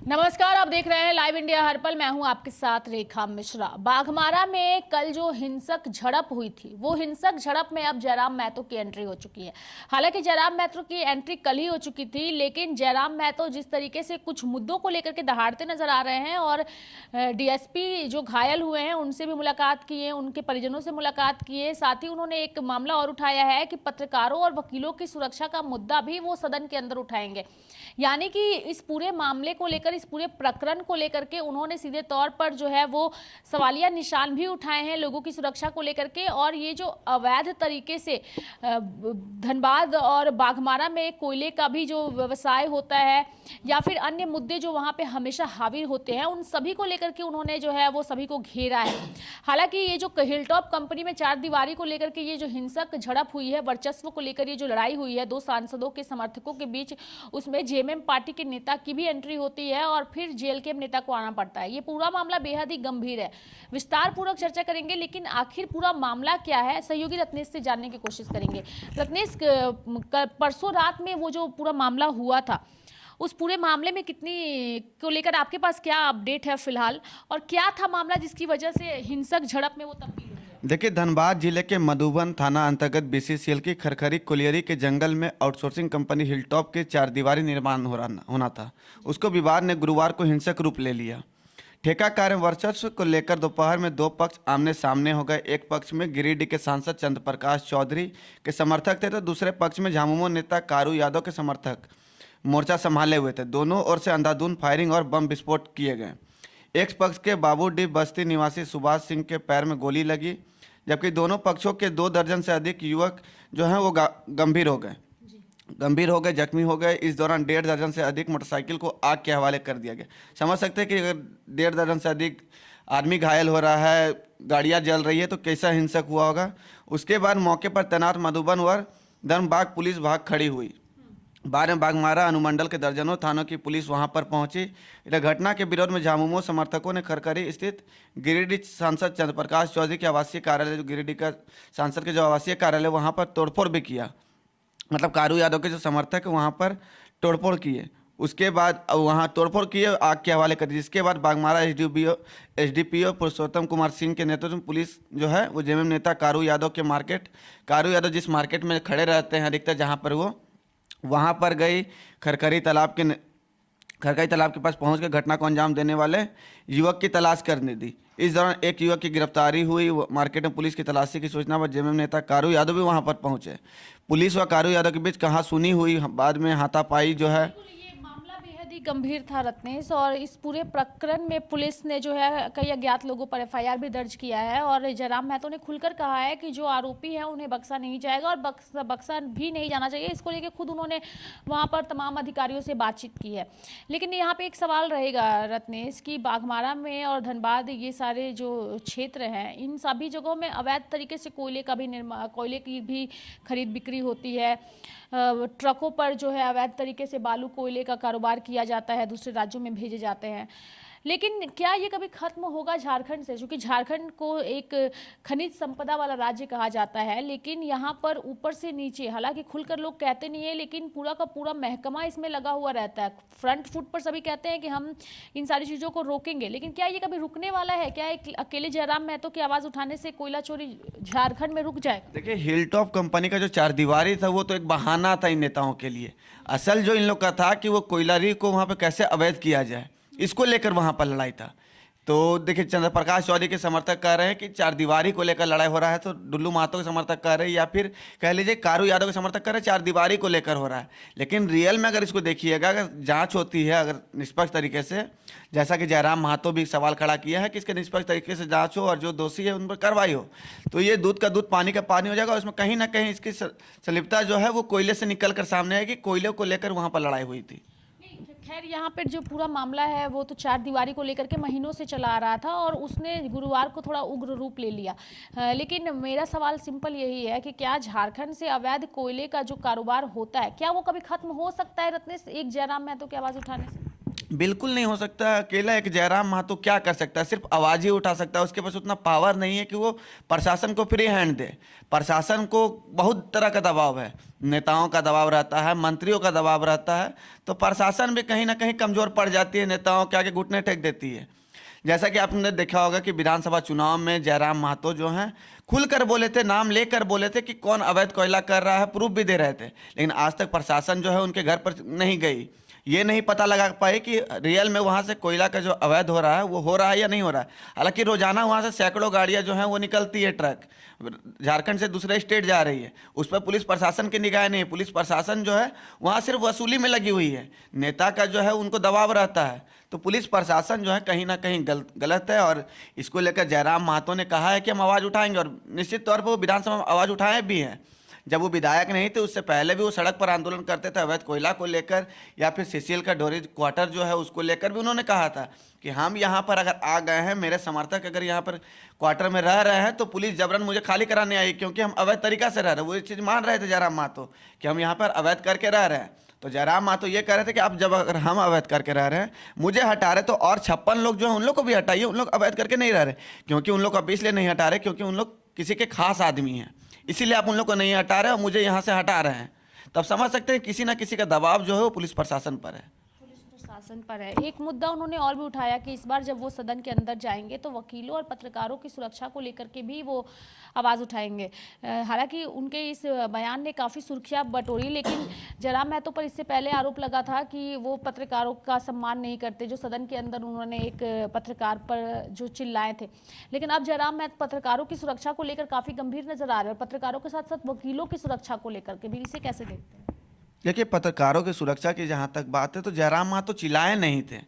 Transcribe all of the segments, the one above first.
नमस्कार, आप देख रहे हैं लाइव इंडिया हर पल। मैं हूं आपके साथ रेखा मिश्रा। बाघमारा में कल जो हिंसक झड़प हुई थी, वो हिंसक झड़प में अब जयराम महतो की एंट्री हो चुकी है। हालांकि जयराम महतो की एंट्री कल ही हो चुकी थी, लेकिन जयराम महतो जिस तरीके से कुछ मुद्दों को लेकर के दहाड़ते नजर आ रहे हैं और डीएसपी जो घायल हुए हैं उनसे भी मुलाकात की है, उनके परिजनों से मुलाकात की है। साथ ही उन्होंने एक मामला और उठाया है कि पत्रकारों और वकीलों की सुरक्षा का मुद्दा भी वो सदन के अंदर उठाएंगे। यानी कि इस पूरे मामले को लेकर, इस पूरे प्रकरण को लेकर के उन्होंने सीधे तौर पर जो है वो सवालिया निशान भी उठाए हैं लोगों की सुरक्षा को लेकर के। और ये जो अवैध तरीके से धनबाद और बाघमारा में कोयले का भी जो व्यवसाय होता है या फिर अन्य मुद्दे जो वहां पे हमेशा हावी होते हैं, उन सभी को लेकर के उन्होंने जो है वो सभी को घेरा है। हालांकि ये जो हिलटॉप कंपनी में चार दीवारी को लेकर के ये जो हिंसक झड़प हुई है, वर्चस्व को लेकर ये जो लड़ाई हुई है दो सांसदों के समर्थकों के बीच, उसमें जेएमएम पार्टी के नेता की भी एंट्री होती है और फिर जेएलके नेता को आना पड़ता है। ये पूरा मामला बेहद ही गंभीर है, विस्तार पूर्वक चर्चा करेंगे। लेकिन आखिर पूरा मामला क्या है, सहयोगी रत्नेश से जानने की कोशिश करेंगे। रत्नेश, परसों रात में वो जो पूरा मामला हुआ था, उस पूरे मामले में कितनी को लेकर आपके पास क्या अपडेट है फिलहाल, और क्या था मामला जिसकी वजह से हिंसक झड़प में वो तब्दील हुई? देखिए, धनबाद जिले के मधुबन थाना अंतर्गत बीसीसीएल की खरखरी कोलियरी के जंगल में आउटसोर्सिंग कंपनी हिलटॉप के चार दीवारी निर्माण होना था। उसको विवाद ने गुरुवार को हिंसक रूप ले लिया। ठेका कार्य वर्चस्व को लेकर दोपहर में दो पक्ष आमने सामने हो गए। एक पक्ष में गिरिडीह के सांसद चंद्र प्रकाश चौधरी के समर्थक थे तो दूसरे पक्ष में झामुमो नेता कारू यादव के समर्थक मोर्चा संभाले हुए थे। दोनों ओर से अंधाधुंध फायरिंग और बम विस्फोट किए गए। एक पक्ष के बाबूडीह बस्ती निवासी सुभाष सिंह के पैर में गोली लगी, जबकि दोनों पक्षों के 2 दर्जन से अधिक युवक जो हैं वो गंभीर हो गए, जख्मी हो गए। इस दौरान 1.5 दर्जन से अधिक मोटरसाइकिल को आग के हवाले कर दिया गया। समझ सकते हैं कि अगर 1.5 दर्जन से अधिक आदमी घायल हो रहा है, गाड़ियां जल रही है, तो कैसा हिंसक हुआ होगा। उसके बाद मौके पर तैनात मधुबन व धर्मबाग पुलिस भाग खड़ी हुई। बाद में बाघमारा अनुमंडल के दर्जनों थानों की पुलिस वहां पर पहुंची। इस घटना के विरोध में झामुमो समर्थकों ने खरखरी स्थित गिरिडीह सांसद चंद्र प्रकाश चौधरी के आवासीय कार्यालय, जो गिरिडीह का सांसद के जो आवासीय कार्यालय, वहां पर तोड़फोड़ भी किया। मतलब कारू यादव के जो समर्थक वहां पर तोड़फोड़ किए। उसके बाद वहां तोड़फोड़ किए, आग के हवाले कर दिए। जिसके बाद बाघमारा एसडीपीओ पुरुषोत्तम कुमार सिंह के नेतृत्व में पुलिस जो है वो जेएमएम नेता कारू यादव जिस मार्केट में खड़े रहते हैं अधिकतर, जहाँ पर वो वहाँ पर गई। खरखरी तालाब के पास पहुँच कर घटना को अंजाम देने वाले युवक की तलाश करने दी। इस दौरान एक युवक की गिरफ्तारी हुई। मार्केट में पुलिस की तलाशी की सूचना पर जेएमएम नेता कारू यादव भी वहाँ पर पहुँचे। पुलिस व कारू यादव के बीच कहासुनी हुई, बाद में हाथापाई जो है। गंभीर था रत्नेश, और इस पूरे प्रकरण में पुलिस ने जो है कई अज्ञात लोगों पर एफआईआर भी दर्ज किया है। और जयराम महतो ने खुलकर कहा है कि जो आरोपी हैं उन्हें बख्शा नहीं जाएगा और बख्शा भी नहीं जाना चाहिए। इसको लेकर खुद उन्होंने वहां पर तमाम अधिकारियों से बातचीत की है। लेकिन यहाँ पे एक सवाल रहेगा रत्नेश की, बाघमारा में और धनबाद, ये सारे जो क्षेत्र हैं, इन सभी जगहों में अवैध तरीके से कोयले की भी खरीद बिक्री होती है। ट्रकों पर जो है अवैध तरीके से बालू कोयले का कारोबार किया जाता है, दूसरे राज्यों में भेजे जाते हैं। लेकिन क्या ये कभी खत्म होगा झारखंड से? क्योंकि झारखंड को एक खनिज संपदा वाला राज्य कहा जाता है, लेकिन यहाँ पर ऊपर से नीचे, हालांकि खुलकर लोग कहते नहीं है, लेकिन पूरा का पूरा महकमा इसमें लगा हुआ रहता है। फ्रंट फुट पर सभी कहते हैं कि हम इन सारी चीज़ों को रोकेंगे, लेकिन क्या ये कभी रुकने वाला है? क्या एक अकेले जयराम महतो की आवाज़ उठाने से कोयला चोरी झारखंड में रुक जाए? देखिए, हिलटॉप कंपनी का जो चार दीवारी था वो तो एक बहाना था इन नेताओं के लिए। असल जो इन लोग का था कि वो कोयलारी को वहाँ पर कैसे अवैध किया जाए, इसको लेकर वहाँ पर लड़ाई था। तो देखिए, चंद्र प्रकाश चौधरी के समर्थक कह रहे हैं कि चार दीवारी को लेकर लड़ाई हो रहा है, तो डुल्लू महतो के समर्थक कह रहे हैं, या फिर कह लीजिए कारू यादव के समर्थक कह रहे हैं चार दीवारी को लेकर हो रहा है। लेकिन रियल में अगर इसको देखिएगा, अगर जांच होती है अगर निष्पक्ष तरीके से, जैसा कि जयराम महतो भी सवाल खड़ा किया है कि इसके निष्पक्ष तरीके से जाँच हो और जो दोषी है उन पर कार्रवाई हो, तो ये दूध का दूध पानी का पानी हो जाएगा। और इसमें कहीं ना कहीं इसकी संलिप्तता जो है वो कोयले से निकल कर सामने आएगी। कोयले को लेकर वहाँ पर लड़ाई हुई थी। खैर, यहाँ पर जो पूरा मामला है वो तो चार दीवारी को लेकर के महीनों से चला आ रहा था और उसने गुरुवार को थोड़ा उग्र रूप ले लिया। लेकिन मेरा सवाल सिंपल यही है कि क्या झारखंड से अवैध कोयले का जो कारोबार होता है, क्या वो कभी खत्म हो सकता है रत्नेश, एक जयराम महतो की आवाज़ उठाने से? बिल्कुल नहीं हो सकता। अकेला एक जयराम महतो क्या कर सकता है? सिर्फ आवाज़ ही उठा सकता है। उसके पास उतना पावर नहीं है कि वो प्रशासन को फ्री हैंड दे। प्रशासन को बहुत तरह का दबाव है, नेताओं का दबाव रहता है, मंत्रियों का दबाव रहता है, तो प्रशासन भी कहीं ना कहीं कमज़ोर पड़ जाती है, नेताओं के आगे घुटने टेक देती है। जैसा कि आपने देखा होगा कि विधानसभा चुनाव में जयराम महतो जो हैं खुलकर बोले थे, नाम लेकर बोले थे कि कौन अवैध कोयला कर रहा है, प्रूफ भी दे रहे थे, लेकिन आज तक प्रशासन जो है उनके घर पर नहीं गई। ये नहीं पता लगा पाए कि रियल में वहाँ से कोयला का जो अवैध हो रहा है वो हो रहा है या नहीं हो रहा है। हालांकि रोजाना वहाँ से सैकड़ों गाड़ियाँ जो हैं वो निकलती है, ट्रक झारखंड से दूसरे स्टेट जा रही है, उस पर पुलिस प्रशासन की निगाह नहीं है। पुलिस प्रशासन जो है वहाँ सिर्फ वसूली में लगी हुई है, नेता का जो है उनको दबाव रहता है। तो पुलिस प्रशासन जो है कहीं ना कहीं गलत है, और इसको लेकर जयराम महतो ने कहा है कि हम आवाज़ उठाएंगे, और निश्चित तौर पर वो विधानसभा में आवाज़ उठाए भी हैं। जब वो विधायक नहीं थे उससे पहले भी वो सड़क पर आंदोलन करते थे अवैध कोयला को लेकर, या फिर सीसीएल का डोरी क्वार्टर जो है उसको लेकर भी उन्होंने कहा था कि हम यहाँ पर अगर आ गए हैं, मेरे समर्थक अगर यहाँ पर क्वार्टर में रह रहे हैं तो पुलिस जबरन मुझे खाली कराने आई, क्योंकि हम अवैध तरीका से रह रहे हैं। वो ये चीज़ मान रहे थे जयराम महतो कि हम यहाँ पर अवैध करके रह रहे हैं। तो जयराम महतो ये कह रहे थे कि अब जब अगर हम अवैध करके रह रहे हैं, मुझे हटा रहे, तो और 56 लोग जो हैं उन लोग को भी हटाइए, उन लोग अवैध करके नहीं रह रहे। क्योंकि उन लोग को अभी इसलिए नहीं हटा रहे क्योंकि उन लोग किसी के खास आदमी हैं, इसीलिए आप उन लोग को नहीं हटा रहे और मुझे यहाँ से हटा रहे हैं। तब समझ सकते हैं किसी ना किसी का दबाव जो है वो पुलिस प्रशासन पर है। प्रशासन पर है। एक मुद्दा उन्होंने और भी उठाया कि इस बार जब वो सदन के अंदर जाएंगे तो वकीलों और पत्रकारों की सुरक्षा को लेकर के भी वो आवाज़ उठाएंगे। हालांकि उनके इस बयान ने काफ़ी सुर्खियां बटोरी, लेकिन जयराम महतो पर इससे पहले आरोप लगा था कि वो पत्रकारों का सम्मान नहीं करते, जो सदन के अंदर उन्होंने एक पत्रकार पर जो चिल्लाए थे। लेकिन अब जयराम महतो पत्रकारों की सुरक्षा को लेकर काफ़ी गंभीर नजर आ रहे हैं, पत्रकारों के साथ साथ वकीलों की सुरक्षा को लेकर के भी। इसे कैसे देखते हैं? देखिए, पत्रकारों की सुरक्षा की जहाँ तक बात है तो जयराम महतो चिल्लाए नहीं थे।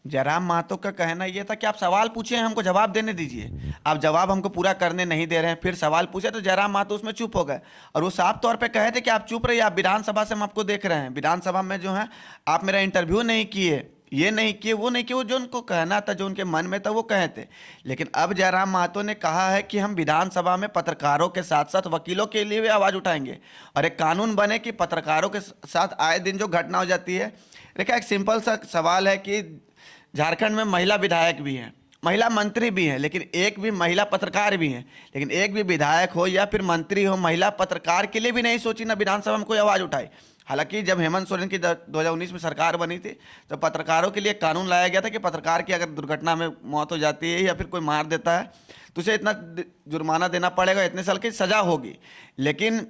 जयराम महतो का कहना यह था कि आप सवाल पूछे, हमको जवाब देने दीजिए। आप जवाब हमको पूरा करने नहीं दे रहे हैं, फिर सवाल पूछे तो जयराम महतो उसमें चुप हो गए, और वो साफ तौर पे कहे थे कि आप चुप रहिए, आप विधानसभा से हम आपको देख रहे हैं, विधानसभा में जो है आप मेरा इंटरव्यू नहीं किए, ये नहीं किए, वो नहीं किए। वो जो उनको कहना था, जो उनके मन में था वो कहे थे। लेकिन अब जयराम महतो ने कहा है कि हम विधानसभा में पत्रकारों के साथ साथ वकीलों के लिए भी आवाज़ उठाएंगे, और एक कानून बने कि पत्रकारों के साथ आए दिन जो घटना हो जाती है। देखिए, एक सिंपल सा सवाल है कि झारखंड में महिला विधायक भी हैं, महिला मंत्री भी हैं, लेकिन एक भी महिला पत्रकार भी हैं, लेकिन एक भी विधायक हो या फिर मंत्री हो, महिला पत्रकार के लिए भी नहीं सोची, ना विधानसभा में कोई आवाज़ उठाई। हालांकि जब हेमंत सोरेन की 2019 में सरकार बनी थी तो पत्रकारों के लिए कानून लाया गया था कि पत्रकार की अगर दुर्घटना में मौत हो जाती है या फिर कोई मार देता है तो उसे इतना जुर्माना देना पड़ेगा, इतने साल की सज़ा होगी। लेकिन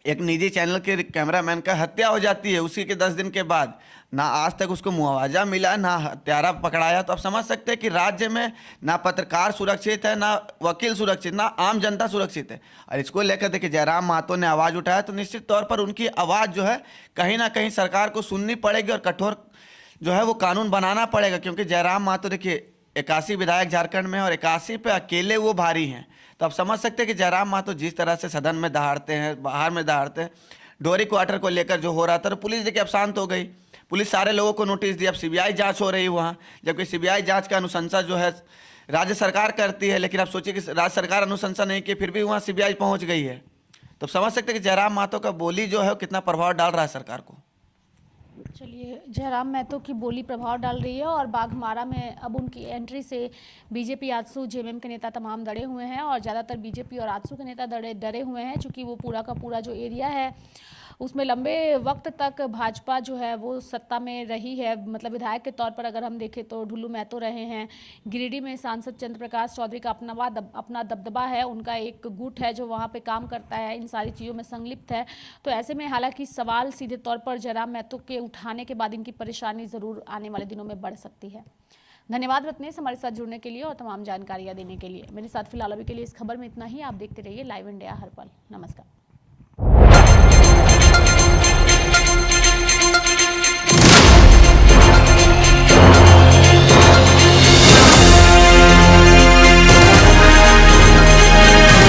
एक निजी चैनल के कैमरामैन का हत्या हो जाती है, उसी के 10 दिन के बाद ना आज तक उसको मुआवजा मिला, ना हत्यारा पकड़ाया। तो आप समझ सकते हैं कि राज्य में ना पत्रकार सुरक्षित है, ना वकील सुरक्षित, ना आम जनता सुरक्षित है। और इसको लेकर देखिए जयराम महतो ने आवाज़ उठाया तो निश्चित तौर पर उनकी आवाज़ जो है कहीं ना कहीं सरकार को सुननी पड़ेगी, और कठोर जो है वो कानून बनाना पड़ेगा। क्योंकि जयराम महतो देखिए 81 विधायक झारखंड में, और 81 पे अकेले वो भारी हैं। तो आप समझ सकते हैं कि जयराम महतो जिस तरह से सदन में दहाड़ते हैं, बाहर में दहाड़ते हैं, डोरी क्वार्टर को लेकर जो हो रहा था, तो पुलिस देखिए अब शांत हो गई। पुलिस सारे लोगों को नोटिस दी, अब सीबीआई जांच हो रही है वहाँ, जबकि सीबीआई जांच का अनुशंसा जो है राज्य सरकार करती है। लेकिन आप सोचिए कि राज्य सरकार अनुशंसा नहीं की, फिर भी वहाँ सीबीआई पहुँच गई है। तो समझ सकते हैं कि जयराम महतो का बोली जो है कितना प्रभाव डाल रहा है सरकार को। चलिए, जयराम महतो की बोली प्रभाव डाल रही है, और बाघमारा में अब उनकी एंट्री से बीजेपी, आजसू, जेएमएम के नेता तमाम डरे हुए हैं, और ज़्यादातर बीजेपी और आजसू के नेता डरे हुए हैं, चूँकि वो पूरा का पूरा जो एरिया है उसमें लंबे वक्त तक भाजपा जो है वो सत्ता में रही है। मतलब विधायक के तौर पर अगर हम देखें तो ढुल्लू महतो रहे हैं, गिरिडीह में सांसद चंद्र प्रकाश चौधरी का अपना दबदबा है, उनका एक गुट है जो वहाँ पे काम करता है, इन सारी चीज़ों में संलिप्त है। तो ऐसे में हालांकि सवाल सीधे तौर पर जयराम महतो के उठाने के बाद इनकी परेशानी ज़रूर आने वाले दिनों में बढ़ सकती है। धन्यवाद रत्नेश हमारे साथ जुड़ने के लिए और तमाम जानकारियाँ देने के लिए। मेरे साथ फिलहाल अभी के लिए इस खबर में इतना ही। आप देखते रहिए लाइव इंडिया हर पल। नमस्कार।